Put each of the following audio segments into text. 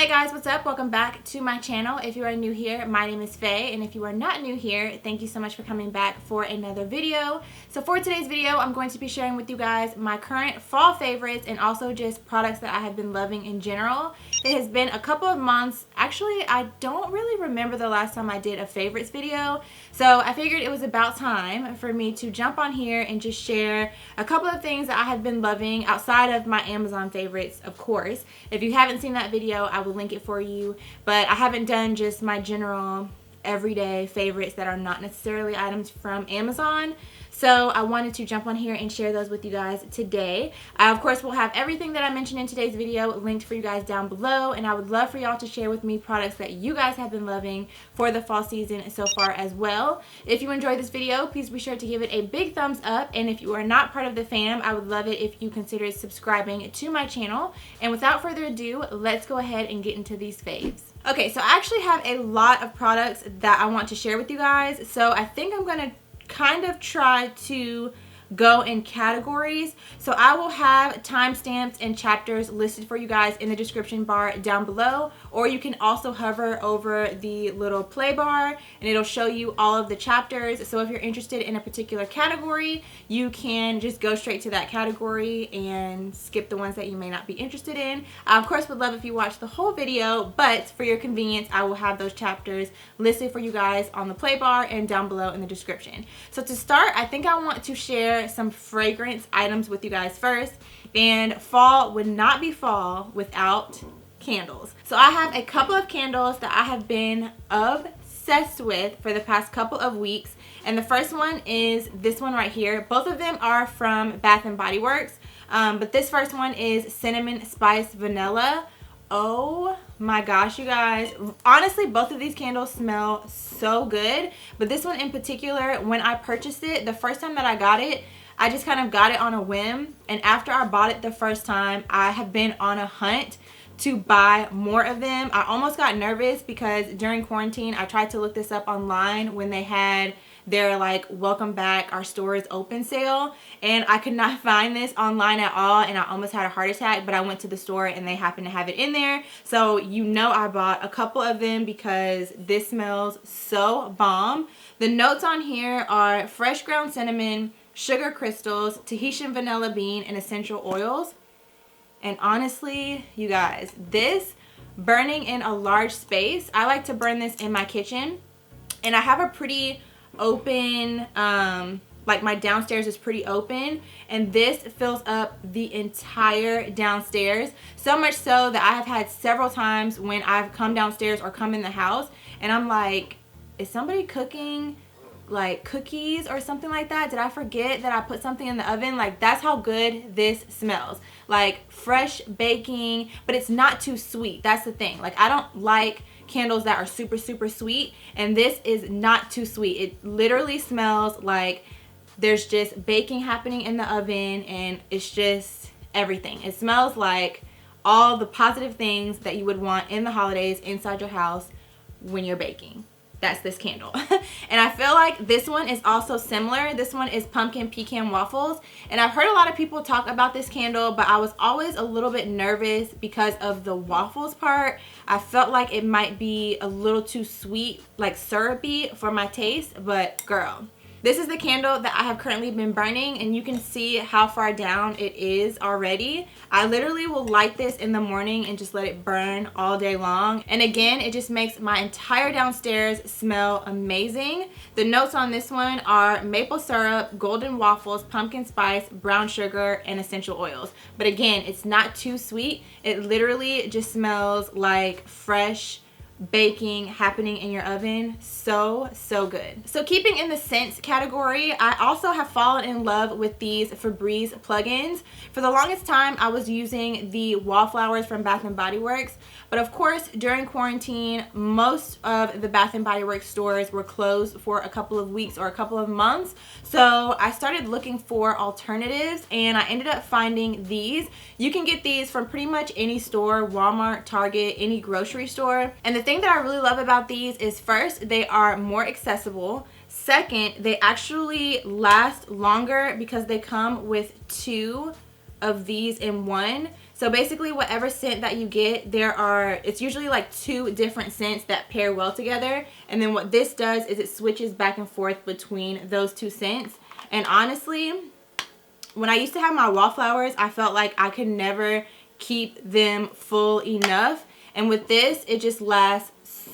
Hey guys, what's up? Welcome back to my channel. If you are new here, my name is Faye, and if you are not new here, thank you so much for coming back for another video. So for today's video, I'm going to be sharing with you guys my current fall favorites and also just products that I have been loving in general. It has been a couple of months. Actually, I don't really remember the last time I did a favorites video, so I figured it was about time for me to jump on here and just share a couple of things that I have been loving outside of my Amazon favorites, of course. If you haven't seen that video, I will link it for you, but I haven't done just my general everyday favorites that are not necessarily items from Amazon. So I wanted to jump on here and share those with you guys today. I of course will have everything that I mentioned in today's video linked for you guys down below, and I would love for y'all to share with me products that you guys have been loving for the fall season so far as well. If you enjoyed this video, please be sure to give it a big thumbs up, and if you are not part of the fam, I would love it if you considered subscribing to my channel. And without further ado, let's go ahead and get into these faves. Okay, so I actually have a lot of products that I want to share with you guys, so I think I'm gonna kind of try to go in categories. So I will have timestamps and chapters listed for you guys in the description bar down below, or you can also hover over the little play bar and it'll show you all of the chapters. So if you're interested in a particular category, you can just go straight to that category and skip the ones that you may not be interested in. I of course would love if you watch the whole video, but for your convenience I will have those chapters listed for you guys on the play bar and down below in the description. So to start, I think I want to share some fragrance items with you guys first, and fall would not be fall without candles. So I have a couple of candles that I have been obsessed with for the past couple of weeks, and the first one is this one right here. Both of them are from Bath and Body Works, but this first one is cinnamon spice vanilla. Oh my gosh, you guys, honestly both of these candles smell so good, but this one in particular, when I purchased it the first time that I got it, I just kind of got it on a whim, and after I bought it the first time, I have been on a hunt to buy more of them. I almost got nervous because during quarantine I tried to look this up online when they had their like welcome back, our store is open sale, and I could not find this online at all, and I almost had a heart attack, but I went to the store and they happened to have it in there. So you know I bought a couple of them because this smells so bomb. The notes on here are fresh ground cinnamon, sugar crystals, Tahitian vanilla bean, and essential oils. And honestly, you guys, this burning in a large space, I like to burn this in my kitchen, and I have a pretty open, like my downstairs is pretty open, and this fills up the entire downstairs, so much so that I have had several times when I've come downstairs or come in the house and I'm like, is somebody cooking like cookies or something like that? Did I forget that I put something in the oven? Like, that's how good this smells. Like fresh baking, but it's not too sweet. That's the thing. Like, I don't like candles that are super sweet, and this is not too sweet. It literally smells like there's just baking happening in the oven, and it's just everything. It smells like all the positive things that you would want in the holidays inside your house when you're baking. That's this candle. And I feel like this one is also similar. This one is pumpkin pecan waffles, and I've heard a lot of people talk about this candle, but I was always a little bit nervous because of the waffles part. I felt like it might be a little too sweet, like syrupy for my taste, but girl, this is the candle that I have currently been burning, and you can see how far down it is already. I literally will light this in the morning and just let it burn all day long. And again, it just makes my entire downstairs smell amazing. The notes on this one are maple syrup, golden waffles, pumpkin spice, brown sugar, and essential oils. But again, it's not too sweet. It literally just smells like fresh baking happening in your oven. So good. So keeping in the scents category, I also have fallen in love with these Febreze plugins. For the longest time I was using the Wallflowers from Bath and Body Works, but of course during quarantine most of the Bath and Body Works stores were closed for a couple of weeks or a couple of months, so I started looking for alternatives, and I ended up finding these. You can get these from pretty much any store, Walmart, Target, any grocery store. And the thing that I really love about these is, first, they are more accessible. Second, they actually last longer because they come with two of these in one. So basically whatever scent that you get, it's usually like 2 different scents that pair well together. And then what this does is it switches back and forth between those 2 scents. And honestly, when I used to have my wallflowers, I felt like I could never keep them full enough. And with this, it just lasts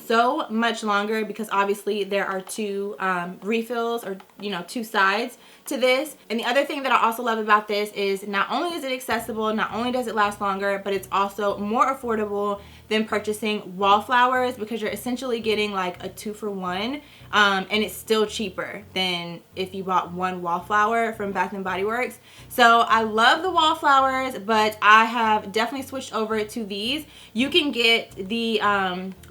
so much longer because obviously there are 2 refills, or 2 sides to this. And the other thing that I also love about this is not only is it accessible, not only does it last longer, but it's also more affordable than purchasing wallflowers, because you're essentially getting like a 2-for-1, and it's still cheaper than if you bought 1 wallflower from Bath and Body Works. So I love the wallflowers, but I have definitely switched over to these. You can get the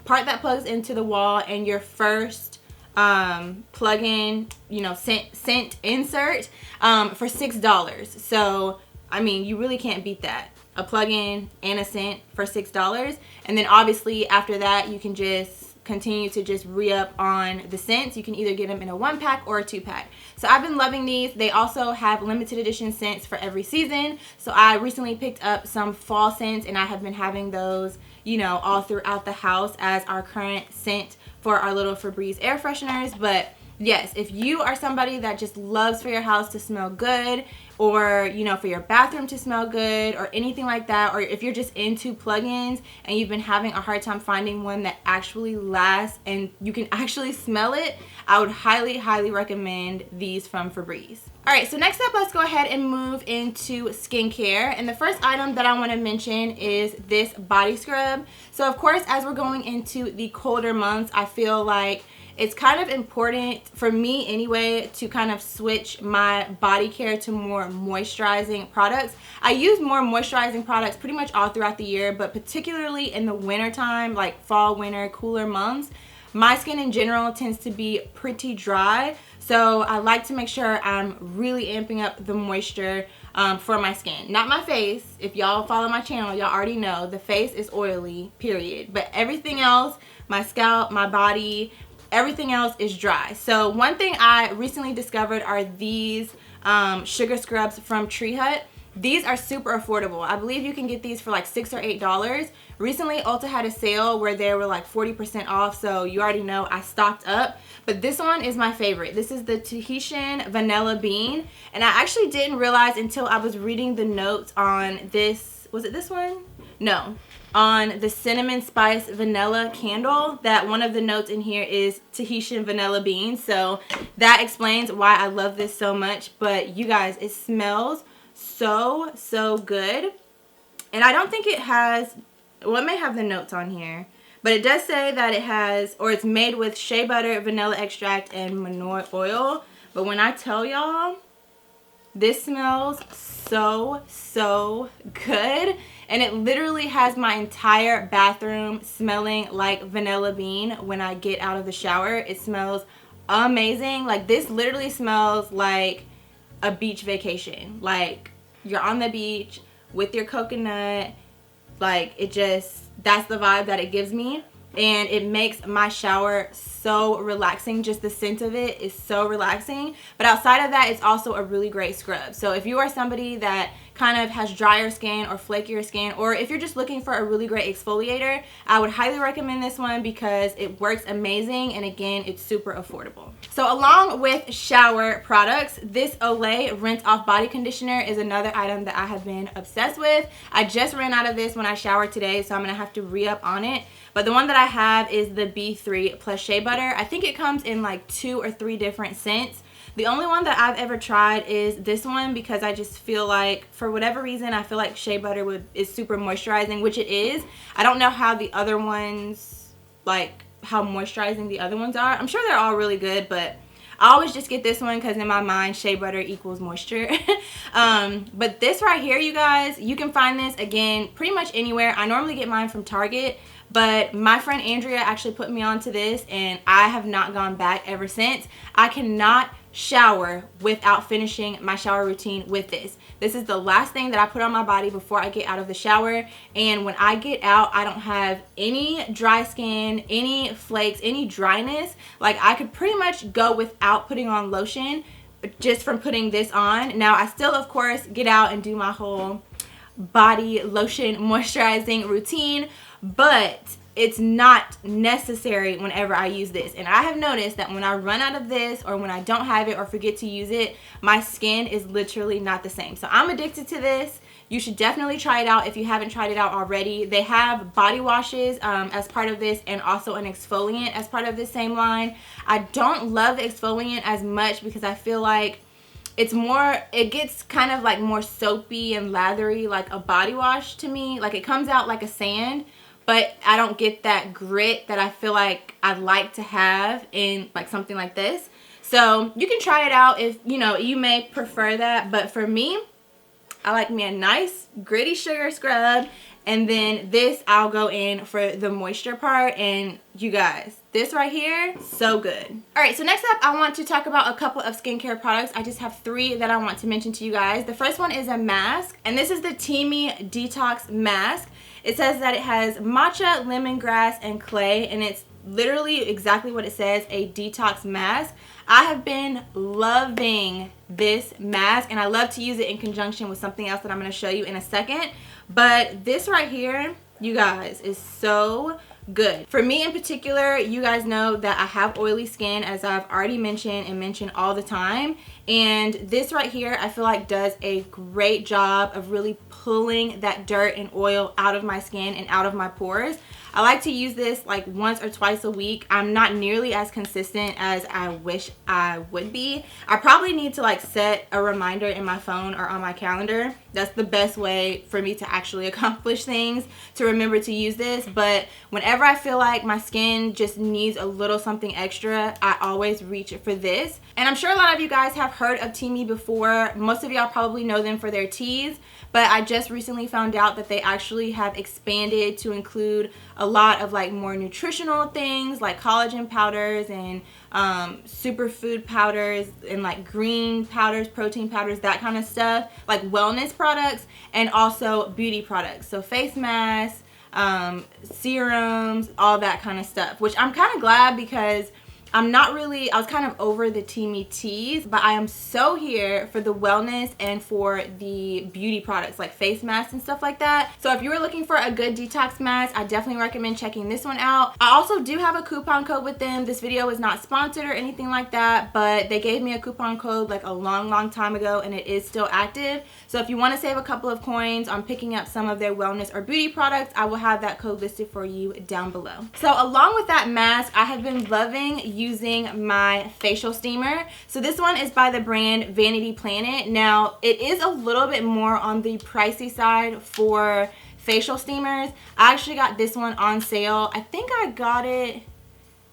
part that plugs into the wall and your first plug-in scent insert for $6. So I mean, you really can't beat that. A plug-in and a scent for $6. And then obviously after that, you can just continue to just re-up on the scents. You can either get them in a 1-pack or a 2-pack. So I've been loving these. They also have limited edition scents for every season. So I recently picked up some fall scents, and I have been having those all throughout the house as our current scent for our little Febreze air fresheners. But yes, if you are somebody that just loves for your house to smell good, or for your bathroom to smell good, or anything like that, or if you're just into plugins and you've been having a hard time finding one that actually lasts and you can actually smell it, I would highly recommend these from Febreze. Alright, so next up, let's go ahead and move into skincare. And the first item that I want to mention is this body scrub. So of course, as we're going into the colder months, I feel like it's kind of important for me anyway to kind of switch my body care to more moisturizing products. I use more moisturizing products pretty much all throughout the year, but particularly in the winter time, like fall, winter, cooler months, my skin in general tends to be pretty dry. So I like to make sure I'm really amping up the moisture for my skin. Not my face. If y'all follow my channel, y'all already know the face is oily, period. But everything else, my scalp, my body, everything else is dry. So one thing I recently discovered are these sugar scrubs from Tree Hut. These are super affordable. I believe you can get these for like $6 or $8. Recently, Ulta had a sale where they were like 40% off, so you already know I stocked up. But this one is my favorite. This is the Tahitian Vanilla Bean. And I actually didn't realize until I was reading the notes on this, was it this one? No. On the Cinnamon Spice Vanilla Candle, that one of the notes in here is Tahitian Vanilla Bean. So that explains why I love this so much. But you guys, it smells so good. And I don't think it has, well, it may have the notes on here, but it does say that it has, or it's made with shea butter, vanilla extract, and manure oil. But when I tell y'all, this smells so good. And it literally has my entire bathroom smelling like vanilla bean when I get out of the shower. It smells amazing. Like, this literally smells like a beach vacation. Like, you're on the beach with your coconut. Like, it just, that's the vibe that it gives me. And it makes my shower so relaxing. Just the scent of it is so relaxing. But outside of that, it's also a really great scrub. So if you are somebody that kind of has drier skin or flakier skin, or if you're just looking for a really great exfoliator, I would highly recommend this one because it works amazing, and again, it's super affordable. So along with shower products, this Olay Rinse Off Body Conditioner is another item that I have been obsessed with. I just ran out of this when I showered today, so I'm going to have to re-up on it. But the one that I have is the B3 plus Shea Butter. I think it comes in like 2 or 3 different scents. The only one that I've ever tried is this one because I just feel like, for whatever reason, I feel like Shea Butter is super moisturizing, which it is. I don't know how the other ones, like how moisturizing the other ones are. I'm sure they're all really good, but I always just get this one because in my mind, shea butter equals moisture. But this right here, you guys, you can find this, again, pretty much anywhere. I normally get mine from Target, but my friend Andrea actually put me onto this, and I have not gone back ever since. I cannot shower without finishing my shower routine with this. This is the last thing that I put on my body before I get out of the shower, and when I get out, I don't have any dry skin, any flakes, any dryness. Like, I could pretty much go without putting on lotion just from putting this on. Now, I still, of course, get out and do my whole body lotion moisturizing routine, but it's not necessary whenever I use this. And I have noticed that when I run out of this, or when I don't have it or forget to use it, my skin is literally not the same. So I'm addicted to this. You should definitely try it out if you haven't tried it out already. They have body washes as part of this, and also an exfoliant as part of this same line. I don't love the exfoliant as much because I feel like it gets kind of like more soapy and lathery like a body wash to me. Like it comes out like a sand, but I don't get that grit that I feel like I'd like to have in like something like this. So you can try it out if, you know, you may prefer that. But for me, I like me a nice gritty sugar scrub. And then this, I'll go in for the moisture part. And you guys, this right here, so good. All right, so next up, I want to talk about a couple of skincare products. I just have 3 that I want to mention to you guys. The first one is a mask, and this is the Teami Detox Mask. It says that it has matcha, lemongrass, and clay, and it's literally exactly what it says, a detox mask. I have been loving this mask, and I love to use it in conjunction with something else that I'm going to show you in a second. But this right here, you guys, is so good. For me in particular, you guys know that I have oily skin, as I've already mentioned and mentioned all the time. And this right here, I feel like does a great job of really pulling that dirt and oil out of my skin and out of my pores. I like to use this like once or twice a week. I'm not nearly as consistent as I wish I would be. I probably need to like set a reminder in my phone or on my calendar. That's the best way for me to actually accomplish things, to remember to use this. But whenever I feel like my skin just needs a little something extra, I always reach for this. And I'm sure a lot of you guys have heard of Teami before. Most of y'all probably know them for their teas, but I just recently found out that they actually have expanded to include a lot of like more nutritional things like collagen powders and superfood powders and like green powders, protein powders, that kind of stuff, like wellness products, and also beauty products. So face masks, serums, all that kind of stuff, which I'm kind of glad because I was kind of over the Teami teas, but I am so here for the wellness and for the beauty products like face masks and stuff like that. So if you were looking for a good detox mask, I definitely recommend checking this one out. I also do have a coupon code with them. This video is not sponsored or anything like that, but they gave me a coupon code like a long time ago, and it is still active. So if you want to save a couple of coins on picking up some of their wellness or beauty products, I will have that code listed for you down below. So along with that mask, I have been loving using my facial steamer. So this one is by the brand Vanity Planet. Now it is a little bit more on the pricey side for facial steamers. I actually got this one on sale. I think I got it,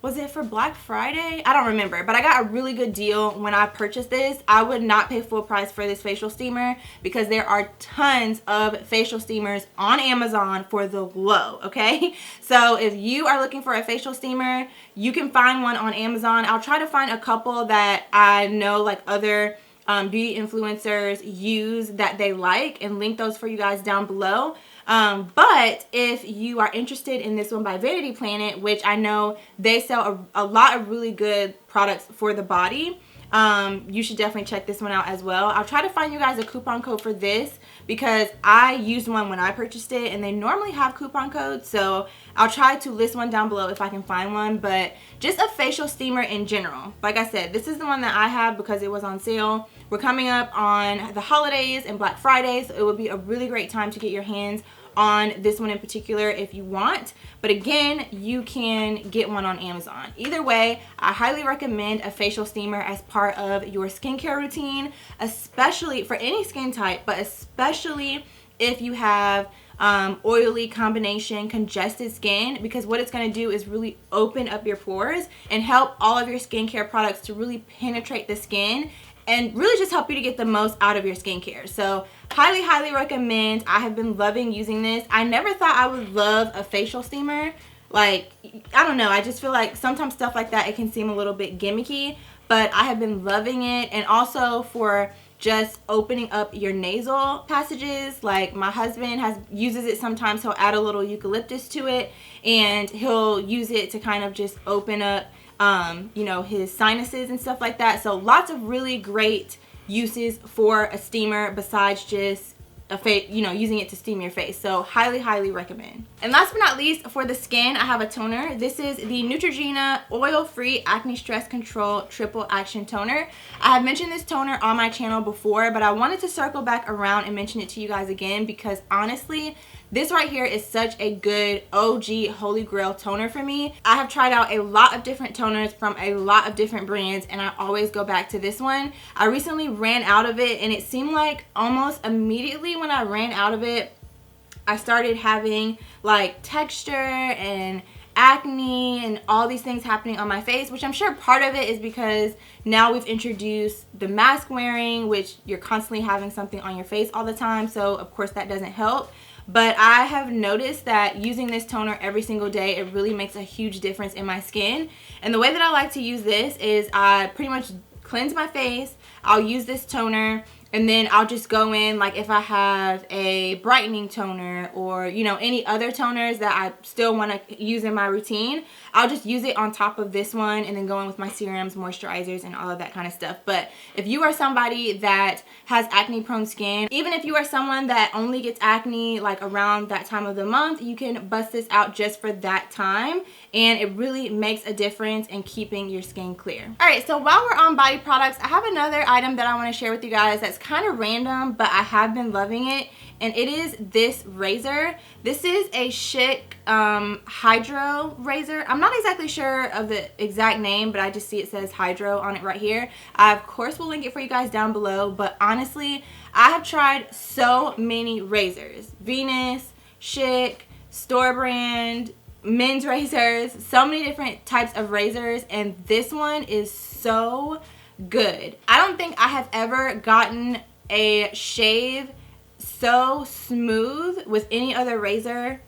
was it for Black Friday? I don't remember, but I got a really good deal when I purchased this. I would not pay full price for this facial steamer because there are tons of facial steamers on Amazon for the low, okay? So if you are looking for a facial steamer, you can find one on Amazon. I'll try to find a couple that I know like other beauty influencers use that they like and link those for you guys down below. But if you are interested in this one by Vanity Planet, which I know they sell a lot of really good products for the body, you should definitely check this one out as well. I'll try to find you guys a coupon code for this because I used one when I purchased it and they normally have coupon codes, so I'll try to list one down below if I can find one. But just a facial steamer in general, like I said, this is the one that I have because it was on sale. We're coming up on the holidays and Black Friday, so it would be a really great time to get your hands on this one in particular if you want. But again, you can get one on Amazon. Either way, I highly recommend a facial steamer as part of your skincare routine, especially for any skin type, but especially if you have oily combination congested skin, because what it's going to do is really open up your pores and help all of your skincare products to really penetrate the skin and really just help you to get the most out of your skincare. So highly recommend. I have been loving using this. I never thought I would love a facial steamer. Like, I don't know, I just feel like sometimes stuff like that, it can seem a little bit gimmicky, but I have been loving it. And also for just opening up your nasal passages. Like my husband uses it sometimes. He'll add a little eucalyptus to it and he'll use it to kind of just open up you know, his sinuses and stuff like that. So lots of really great uses for a steamer besides just using it to steam your face. So highly recommend. And last but not least, for the skin, I have a toner. This is the Neutrogena Oil-Free Acne Stress Control Triple Action Toner. I have mentioned this toner on my channel before, but I wanted to circle back around and mention it to you guys again because honestly, this right here is such a good OG holy grail toner for me. I have tried out a lot of different toners from a lot of different brands, and I always go back to this one. I recently ran out of it, and it seemed like almost immediately when I ran out of it, I started having like texture and acne and all these things happening on my face, which I'm sure part of it is because now we've introduced the mask wearing, which you're constantly having something on your face all the time, so of course that doesn't help. But I have noticed that using this toner every single day, it really makes a huge difference in my skin. And the way that I like to use this is I pretty much cleanse my face, I'll use this toner, and then I'll just go in, like if I have a brightening toner or, you know, any other toners that I still want to use in my routine, I'll just use it on top of this one and then go in with my serums, moisturizers, and all of that kind of stuff. But if you are somebody that has acne prone skin, even if you are someone that only gets acne like around that time of the month, you can bust this out just for that time, and it really makes a difference in keeping your skin clear. Alright, so while we're on body products, I have another item that I want to share with you guys that's kind of random, but I have been loving it, and it is this razor. This is a Schick Hydro razor. I'm not exactly sure of the exact name, but I just see it says Hydro on it right here. I of course will link it for you guys down below, but honestly, I have tried so many razors. Venus, Schick, store brand, men's razors, so many different types of razors, and this one is so good. I don't think I have ever gotten a shave so smooth with any other razor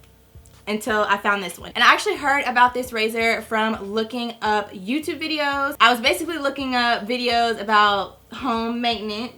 until I found this one. And I actually heard about this razor from looking up YouTube videos. I was basically looking up videos about home maintenance.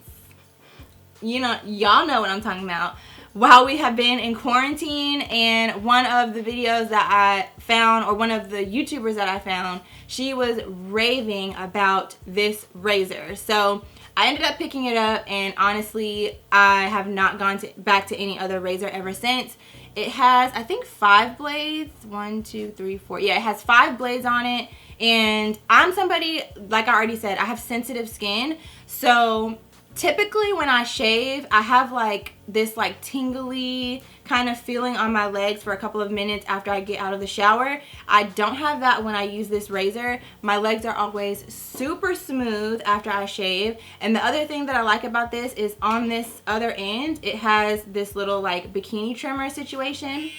You know, y'all know what I'm talking about. While we have been in quarantine, and one of the videos that I found, or one of the YouTubers that I found, she was raving about this razor. So I ended up picking it up, and honestly, I have not gone back to any other razor ever since. It has, I think, 5 blades. 1, 2, 3, 4. Yeah, it has 5 blades on it. And I'm somebody, like I already said, I have sensitive skin. So typically when I shave, I have like this like tingly kind of feeling on my legs for a couple of minutes after I get out of the shower. I don't have that when I use this razor. My legs are always super smooth after I shave. And the other thing that I like about this is on this other end, it has this little like bikini trimmer situation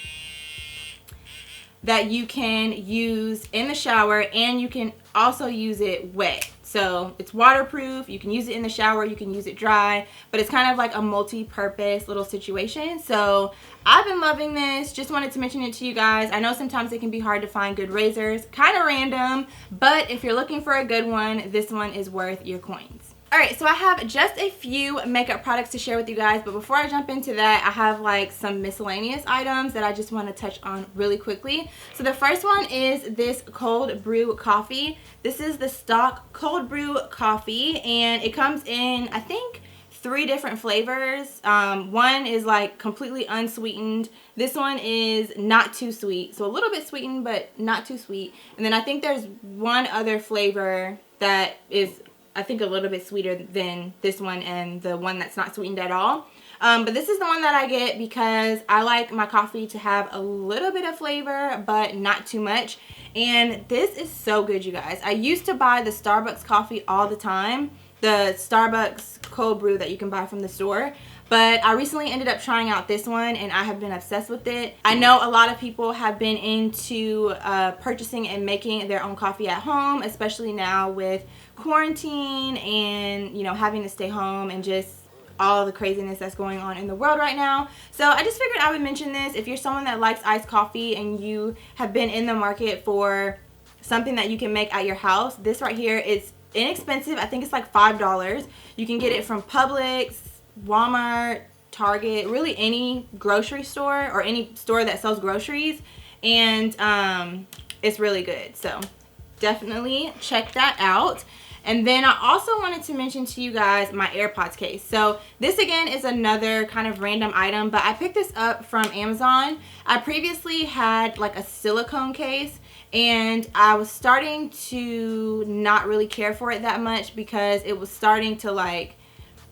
that you can use in the shower, and you can also use it wet. So it's waterproof, you can use it in the shower, you can use it dry, but it's kind of like a multi-purpose little situation. So I've been loving this, just wanted to mention it to you guys. I know sometimes it can be hard to find good razors, kind of random, but if you're looking for a good one, this one is worth your coins. Alright, so I have just a few makeup products to share with you guys, but before I jump into that, I have like some miscellaneous items that I just want to touch on really quickly. So the first one is this cold brew coffee. This is the stock cold brew coffee, and it comes in, I think, 3 different flavors. One is like completely unsweetened. This one is not too sweet, so a little bit sweetened, but not too sweet. And then I think there's one other flavor that is, I think, a little bit sweeter than this one and the one that's not sweetened at all. But this is the one that I get because I like my coffee to have a little bit of flavor, but not too much. And this is so good, you guys. I used to buy the Starbucks coffee all the time, the Starbucks cold brew that you can buy from the store. But I recently ended up trying out this one, and I have been obsessed with it. I know a lot of people have been into purchasing and making their own coffee at home, especially now with quarantine and, you know, having to stay home and just all the craziness that's going on in the world right now. So I just figured I would mention this. If you're someone that likes iced coffee and you have been in the market for something that you can make at your house, this right here is inexpensive. I think it's like $5. You can get it from Publix, Walmart, Target, really any grocery store or any store that sells groceries, and it's really good. So definitely check that out. And then I also wanted to mention to you guys my AirPods case. So this again is another kind of random item, but I picked this up from Amazon. I previously had like a silicone case, and I was starting to not really care for it that much because it was starting to like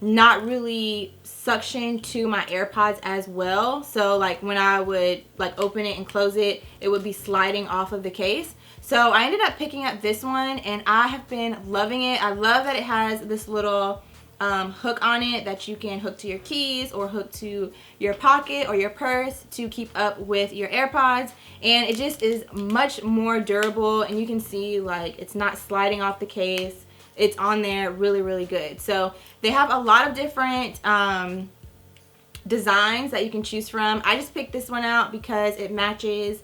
not really suction to my AirPods as well. So like when I would like open it and close it, it would be sliding off of the case. So I ended up picking up this one, and I have been loving it. I love that it has this little hook on it that you can hook to your keys or hook to your pocket or your purse to keep up with your AirPods, and it just is much more durable, and you can see like it's not sliding off the case. It's on there really good. So they have a lot of different designs that you can choose from. I just picked this one out because it matches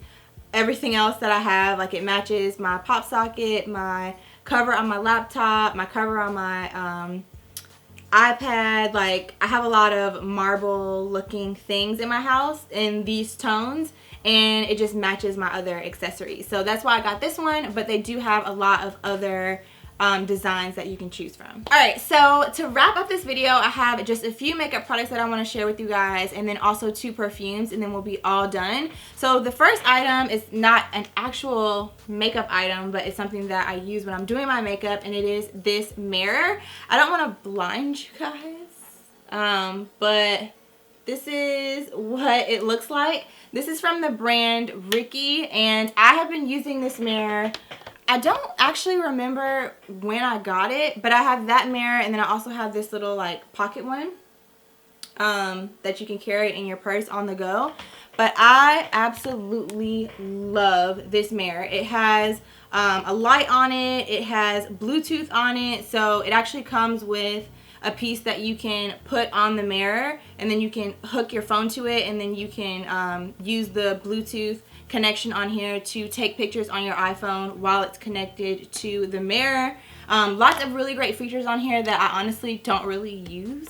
everything else that I have. Like it matches my pop socket, my cover on my laptop, my cover on my iPad. Like I have a lot of marble looking things in my house in these tones, and it just matches my other accessories. So that's why I got this one, but they do have a lot of other designs that you can choose from. Alright, so to wrap up this video, I have just a few makeup products that I want to share with you guys, and then also 2 perfumes, and then we'll be all done. So the first item is not an actual makeup item, but it's something that I use when I'm doing my makeup, and it is this mirror. I don't want to blind you guys, but this is what it looks like. This is from the brand Ricky, and I have been using this mirror. I don't actually remember when I got it, but I have that mirror, and then I also have this little like pocket one that you can carry in your purse on the go. But I absolutely love this mirror. It has a light on it, it has Bluetooth on it, so it actually comes with a piece that you can put on the mirror, and then you can hook your phone to it, and then you can use the Bluetooth connection on here to take pictures on your iPhone while it's connected to the mirror. Lots of really great features on here that I honestly don't really use.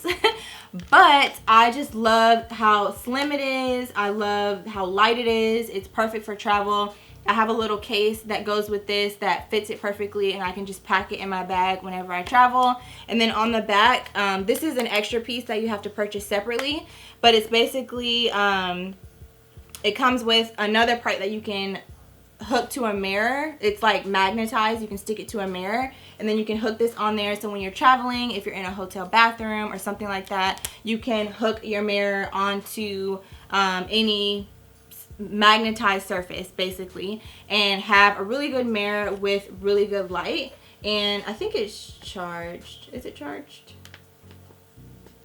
But I just love how slim it is. I love how light it is. It's perfect for travel. I have a little case that goes with this that fits it perfectly, and I can just pack it in my bag whenever I travel. And then on the back, this is an extra piece that you have to purchase separately, but it's basically it comes with another part that you can hook to a mirror. It's like magnetized. You can stick it to a mirror, and then you can hook this on there, so when you're traveling, if you're in a hotel bathroom or something like that, you can hook your mirror onto any magnetized surface basically, and have a really good mirror with really good light. And I think it's charged. Is it charged?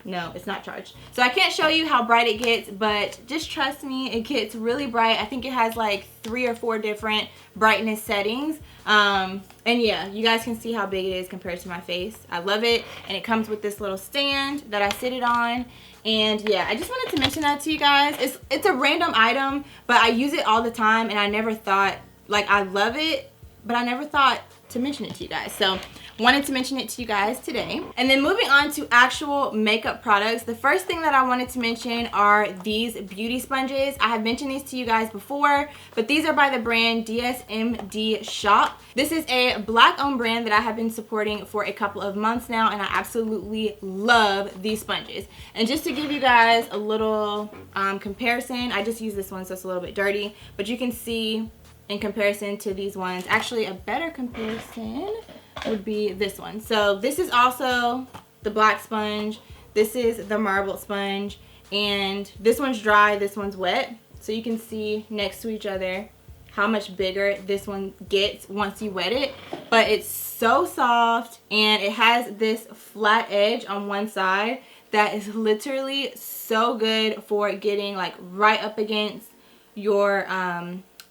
No, it's not charged. So I can't show you how bright it gets, but just trust me, it gets really bright. I think it has like 3 or 4 different brightness settings. And yeah, you guys can see how big it is compared to my face. I love it. And it comes with this little stand that I sit it on. And yeah, I just wanted to mention that to you guys. It's a random item, but I use it all the time, and I never thought, like, I love it, but I never thought to mention it to you guys. So wanted to mention it to you guys today. And then moving on to actual makeup products, the first thing that I wanted to mention are these beauty sponges. I have mentioned these to you guys before, but these are by the brand DSMD Shop. This is a black-owned brand that I have been supporting for a couple of months now, and I absolutely love these sponges. And just to give you guys a little comparison, I just use this one, so it's a little bit dirty, but you can see in comparison to these ones, actually a better comparison would be this one. So this is also the black sponge, this is the marbled sponge, and this one's dry, this one's wet. So you can see next to each other how much bigger this one gets once you wet it. But it's so soft, and it has this flat edge on one side that is literally so good for getting like right up against your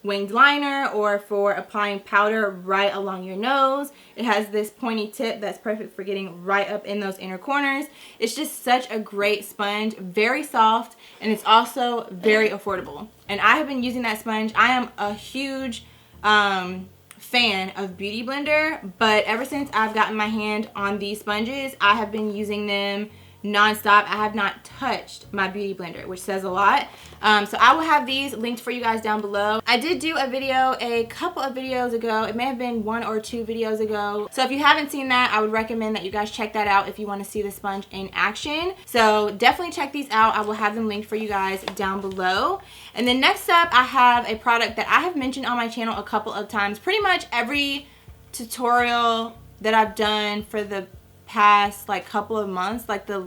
winged liner, or for applying powder right along your nose. It has this pointy tip that's perfect for getting right up in those inner corners. It's just such a great sponge, very soft, and it's also very affordable. And I have been using that sponge. I am a huge fan of Beauty Blender, but ever since I've gotten my hand on these sponges, I have been using them non-stop. I have not touched my beauty blender, which says a lot. So I will have these linked for you guys down below. I did do a video a couple of videos ago. It may have been 1 or 2 videos ago. So if you haven't seen that, I would recommend that you guys check that out if you want to see the sponge in action. So definitely check these out. I will have them linked for you guys down below. And then next up, I have a product that I have mentioned on my channel a couple of times. Pretty much every tutorial that I've done for the past like couple of months, like the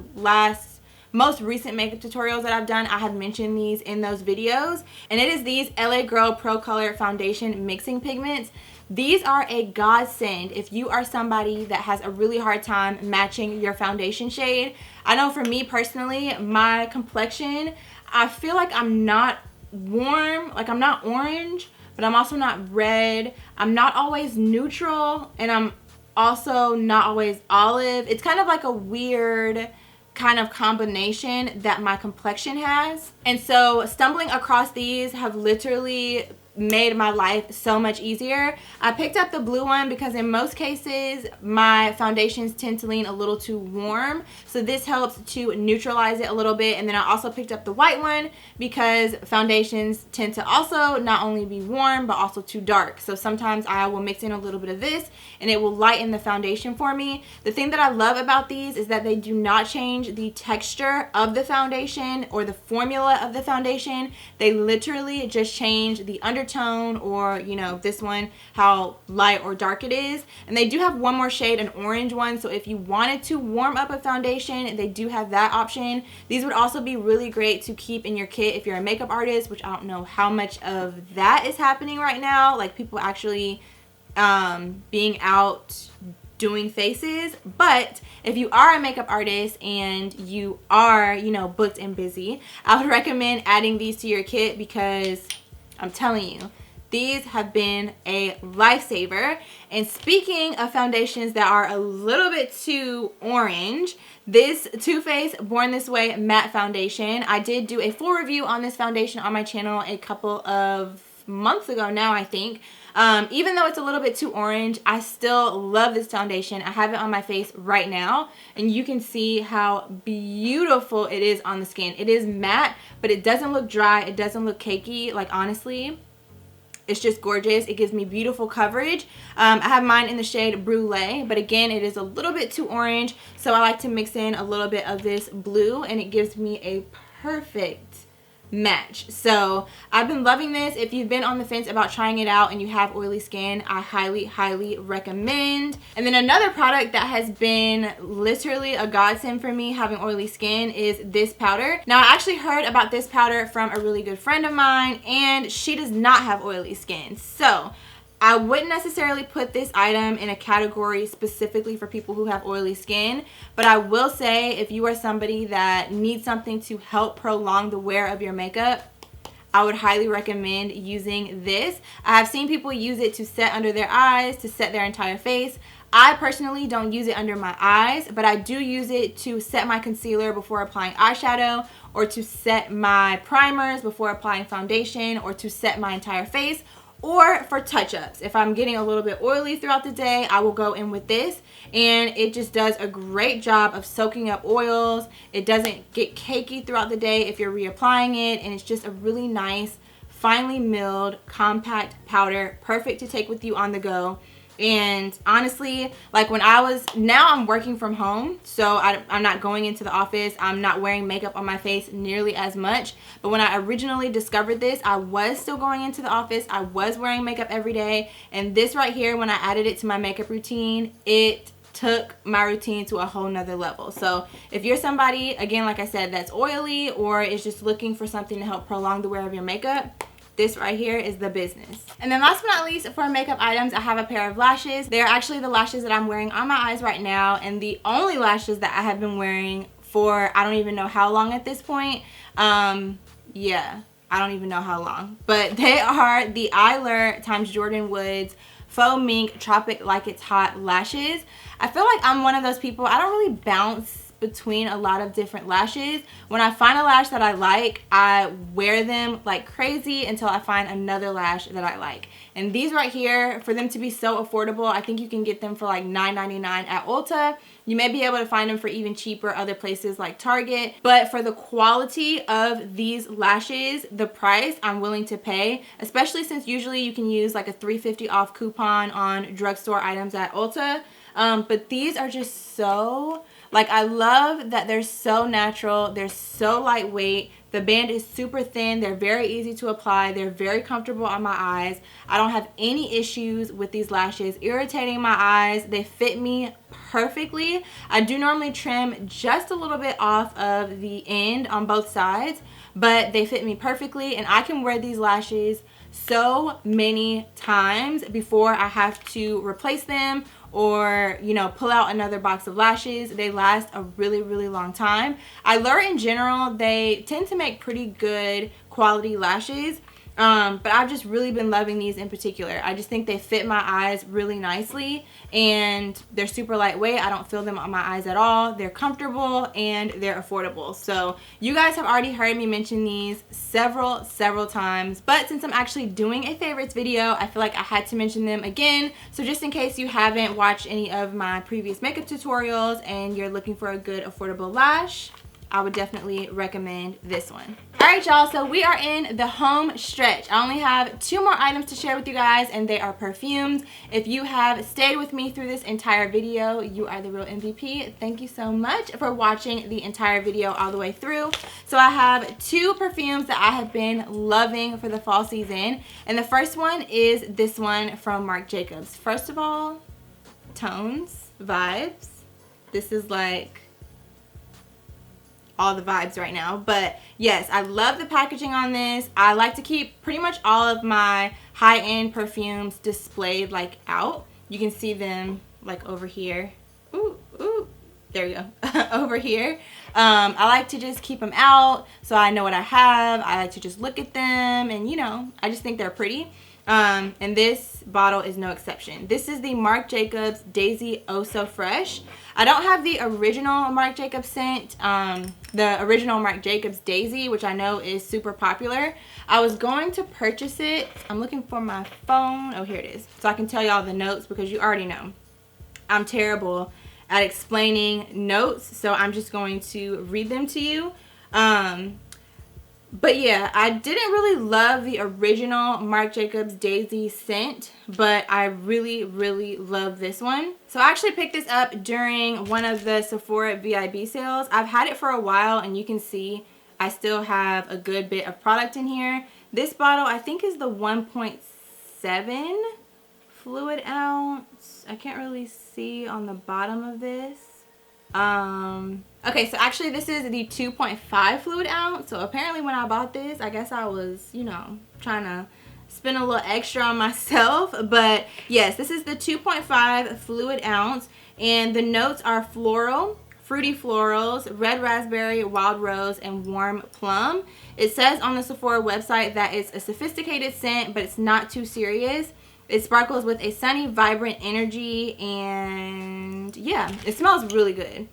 most recent makeup tutorials that I've done, I have mentioned these in those videos, and it is these LA Girl Pro Color Foundation Mixing Pigments. These are a godsend if you are somebody that has a really hard time matching your foundation shade. I know for me personally, my complexion, I feel like I'm not warm, like I'm not orange, but I'm also not red. I'm not always neutral, and I'm also not always olive. It's kind of like a weird kind of combination that my complexion has. And so stumbling across these have literally made my life so much easier. I picked up the blue one because in most cases my foundations tend to lean a little too warm, so this helps to neutralize it a little bit. And then I also picked up the white one because foundations tend to also not only be warm but also too dark, so sometimes I will mix in a little bit of this and it will lighten the foundation for me. The thing that I love about these is that they do not change the texture of the foundation or the formula of the foundation. They literally just change the undertone, or you know, this one, how light or dark it is. And they do have one more shade, an orange one, so if you wanted to warm up a foundation, they do have that option. These would also be really great to keep in your kit if you're a makeup artist, which I don't know how much of that is happening right now, like people actually being out doing faces. But if you are a makeup artist and you are, you know, booked and busy, I would recommend adding these to your kit because I'm telling you, these have been a lifesaver. And speaking of foundations that are a little bit too orange, this Too Faced Born This Way matte foundation, I did do a full review on this foundation on my channel a couple of months ago now, I think. Even though it's a little bit too orange, I still love this foundation. I have it on my face right now, and you can see how beautiful it is on the skin. It is matte, but it doesn't look dry. It doesn't look cakey. Like, honestly, it's just gorgeous. It gives me beautiful coverage. I have mine in the shade Brulee, but again, it is a little bit too orange, so I like to mix in a little bit of this blue, and it gives me a perfect match. So I've been loving this. If you've been on the fence about trying it out and you have oily skin, I highly recommend. And then another product that has been literally a godsend for me having oily skin is this powder. Now, I actually heard about this powder from a really good friend of mine, and she does not have oily skin, so I wouldn't necessarily put this item in a category specifically for people who have oily skin, but I will say if you are somebody that needs something to help prolong the wear of your makeup, I would highly recommend using this. I have seen people use it to set under their eyes, to set their entire face. I personally don't use it under my eyes, but I do use it to set my concealer before applying eyeshadow, or to set my primers before applying foundation, or to set my entire face, or for touch-ups. If I'm getting a little bit oily throughout the day, I will go in with this, and it just does a great job of soaking up oils. It doesn't get cakey throughout the day if you're reapplying it, and it's just a really nice, finely milled, compact powder, perfect to take with you on the go. And honestly, like when now I'm working from home, so I'm not going into the office. I'm not wearing makeup on my face nearly as much. But when I originally discovered this, I was still going into the office. I was wearing makeup every day. And this right here, when I added it to my makeup routine, it took my routine to a whole nother level. So if you're somebody, again, like I said, that's oily or is just looking for something to help prolong the wear of your makeup, this right here is the business. And then last but not least, for makeup items, I have a pair of lashes. They're actually the lashes that I'm wearing on my eyes right now, and the only lashes that I have been wearing for I don't even know how long at this point. Yeah, I don't even know how long. But they are the Eyeler times Jordan Woods Faux Mink Tropic Like It's Hot lashes. I feel like I'm one of those people, I don't really bounce between a lot of different lashes. When I find a lash that I like, I wear them like crazy until I find another lash that I like. And these right here, for them to be so affordable, I think you can get them for like $9.99 at Ulta, You may be able to find them for even cheaper other places like Target, but for the quality of these lashes, the price I'm willing to pay, especially since usually you can use like a $3.50 off coupon on drugstore items at Ulta. But these are just so, like, I love that they're so natural. They're so lightweight. The band is super thin. They're very easy to apply. They're very comfortable on my eyes. I don't have any issues with these lashes irritating my eyes. They fit me perfectly. I do normally trim just a little bit off of the end on both sides, but they fit me perfectly, and I can wear these lashes so many times before I have to replace them or, you know, pull out another box of lashes. They last a really, really long time. Allure in general, they tend to make pretty good quality lashes. But I've just really been loving these in particular. I just think they fit my eyes really nicely, and they're super lightweight. I don't feel them on my eyes at all. They're comfortable and they're affordable. So you guys have already heard me mention these several times, but since I'm actually doing a favorites video, I feel like I had to mention them again. So just in case you haven't watched any of my previous makeup tutorials and you're looking for a good affordable lash, I would definitely recommend this one. Alright y'all, so we are in the home stretch. I only have 2 more items to share with you guys, and they are perfumes. If you have stayed with me through this entire video, you are the real MVP. Thank you so much for watching the entire video all the way through. So I have 2 perfumes that I have been loving for the fall season, and the first one is this one from Marc Jacobs. First of all, tones, vibes. This is like all the vibes right now. But yes, I love the packaging on this. I like to keep pretty much all of my high-end perfumes displayed like out. You can see them like over here. Ooh, ooh, there we go. Over here. I like to just keep them out so I know what I have. I like to just look at them, and you know, I just think they're pretty. And this bottle is no exception. This is the Marc Jacobs Daisy Oh So Fresh. I don't have the original Marc Jacobs scent, the original Marc Jacobs Daisy, which I know is super popular. I was going to purchase it. I'm looking for my phone. Oh, here it is. So I can tell y'all the notes, because you already know I'm terrible at explaining notes, so I'm just going to read them to you. But yeah, I didn't really love the original Marc Jacobs Daisy scent, but I really, really love this one. So I actually picked this up during one of the Sephora VIB sales. I've had it for a while, and you can see I still have a good bit of product in here. This bottle I think is the 1.7 fluid ounce. I can't really see on the bottom of this. Okay, so actually this is the 2.5 fluid ounce. So apparently when I bought this, I guess I was, you know, trying to spend a little extra on myself. But yes, this is the 2.5 fluid ounce, and the notes are floral, fruity florals, red raspberry, wild rose, and warm plum. It says on the Sephora website that it's a sophisticated scent, but it's not too serious. It sparkles with a sunny, vibrant energy, and yeah, it smells really good.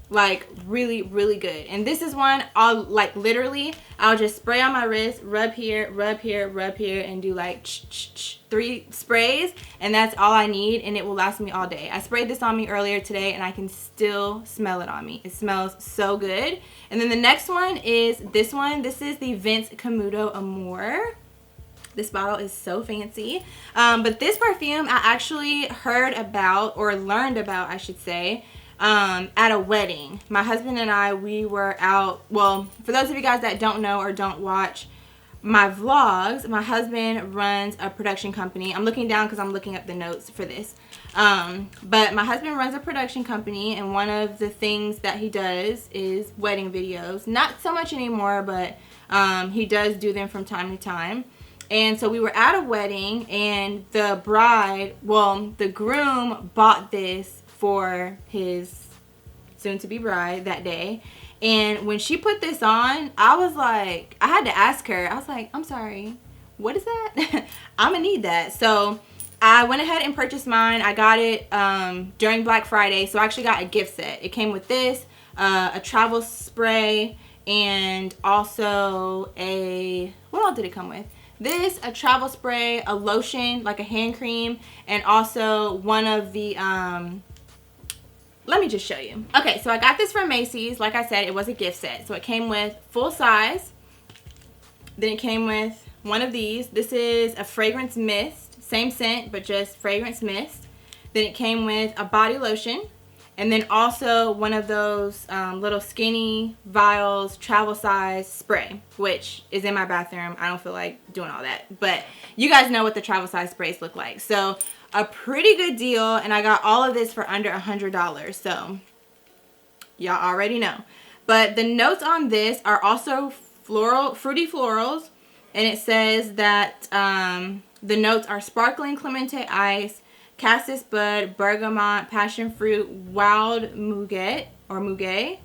Like, really, really good. And this is one I'll, like, literally, I'll just spray on my wrist, rub here, rub here, rub here, and do like 3 sprays, and that's all I need, and it will last me all day. I sprayed this on me earlier today, and I can still smell it on me. It smells so good. And then the next one is this one. This is the Vince Camuto Amour. This bottle is so fancy. But this perfume I actually heard about, or learned about, I should say, at a wedding. My husband and I, we were out, well, for those of you guys that don't know or don't watch my vlogs, my husband runs a production company. I'm looking down because I'm looking up the notes for this. But my husband runs a production company, and one of the things that he does is wedding videos. Not so much anymore, but he does do them from time to time. And so we were at a wedding, and the bride, well, the groom bought this for his soon-to-be bride that day. And when she put this on, I was like, I had to ask her. I was like, I'm sorry, what is that? I'm gonna need that. So I went ahead and purchased mine. I got it during Black Friday, so I actually got a gift set. It came with this, a travel spray, and also a, what all did it come with? This, a travel spray, a lotion, like a hand cream, and also one of the let me just show you. Okay, so I got this from Macy's. Like I said, it was a gift set. So it came with full size. Then it came with one of these. This is a fragrance mist. Same scent, but just fragrance mist. Then it came with a body lotion. And then also one of those little skinny vials, travel size spray, which is in my bathroom. I don't feel like doing all that. But you guys know what the travel size sprays look like. So a pretty good deal. And I got all of this for under $100. So y'all already know. But the notes on this are also fruity florals. And it says that the notes are sparkling Clemente ice, cassis bud, bergamot, passion fruit, wild muguet or muguet,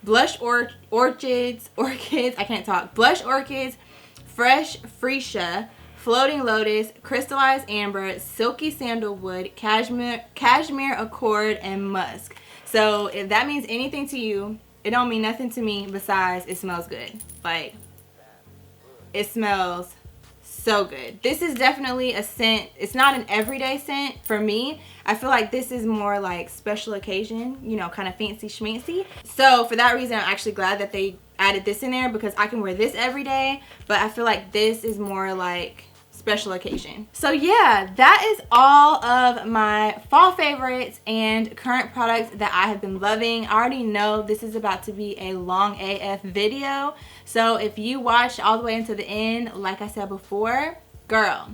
blush orchids, I can't talk, blush orchids, fresh freesia, floating lotus, crystallized amber, silky sandalwood, cashmere accord, and musk. So if that means anything to you, it don't mean nothing to me besides it smells good. Like, it smells so good. This is definitely a scent. It's not an everyday scent for me. I feel like this is more like special occasion, you know, kind of fancy schmancy. So for that reason, I'm actually glad that they added this in there because I can wear this every day, but I feel like this is more like special occasion. So yeah, that is all of my fall favorites and current products that I have been loving. I already know this is about to be a long AF video. So if you watched all the way into the end, like I said before, girl,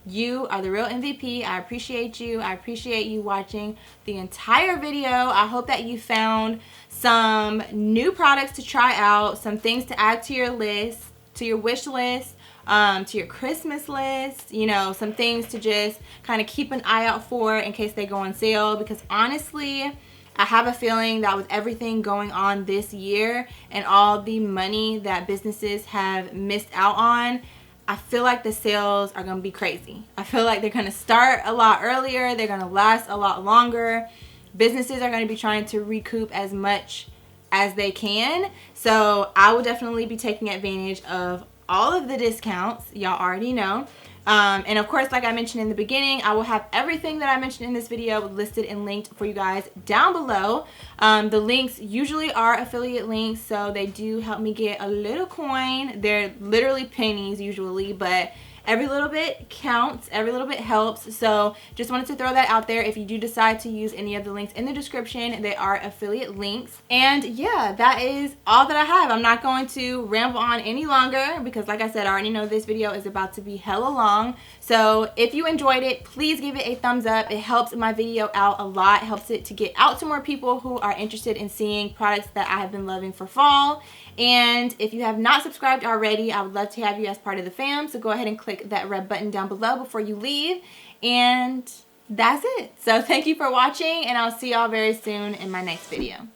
you are the real MVP. I appreciate you. I appreciate you watching the entire video. I hope that you found some new products to try out, some things to add to your list, to your wish list, to your Christmas list, you know, some things to just kind of keep an eye out for in case they go on sale. Because honestly, I have a feeling that with everything going on this year and all the money that businesses have missed out on, I feel like the sales are going to be crazy. I feel like they're going to start a lot earlier. They're going to last a lot longer. Businesses are going to be trying to recoup as much as they can. So I will definitely be taking advantage of all of the discounts. Y'all already know. And of course, like I mentioned in the beginning, I will have everything that I mentioned in this video listed and linked for you guys down below. The links usually are affiliate links, so they do help me get a little coin. They're literally pennies usually, but every little bit counts, every little bit helps. So just wanted to throw that out there. If you do decide to use any of the links in the description, they are affiliate links. And yeah, that is all that I have. I'm not going to ramble on any longer because like I said, I already know this video is about to be hella long. So if you enjoyed it, please give it a thumbs up. It helps my video out a lot. It helps it to get out to more people who are interested in seeing products that I have been loving for fall. And if you have not subscribed already, I would love to have you as part of the fam. So go ahead and click that red button down below before you leave. And that's it. So thank you for watching, and I'll see y'all very soon in my next video.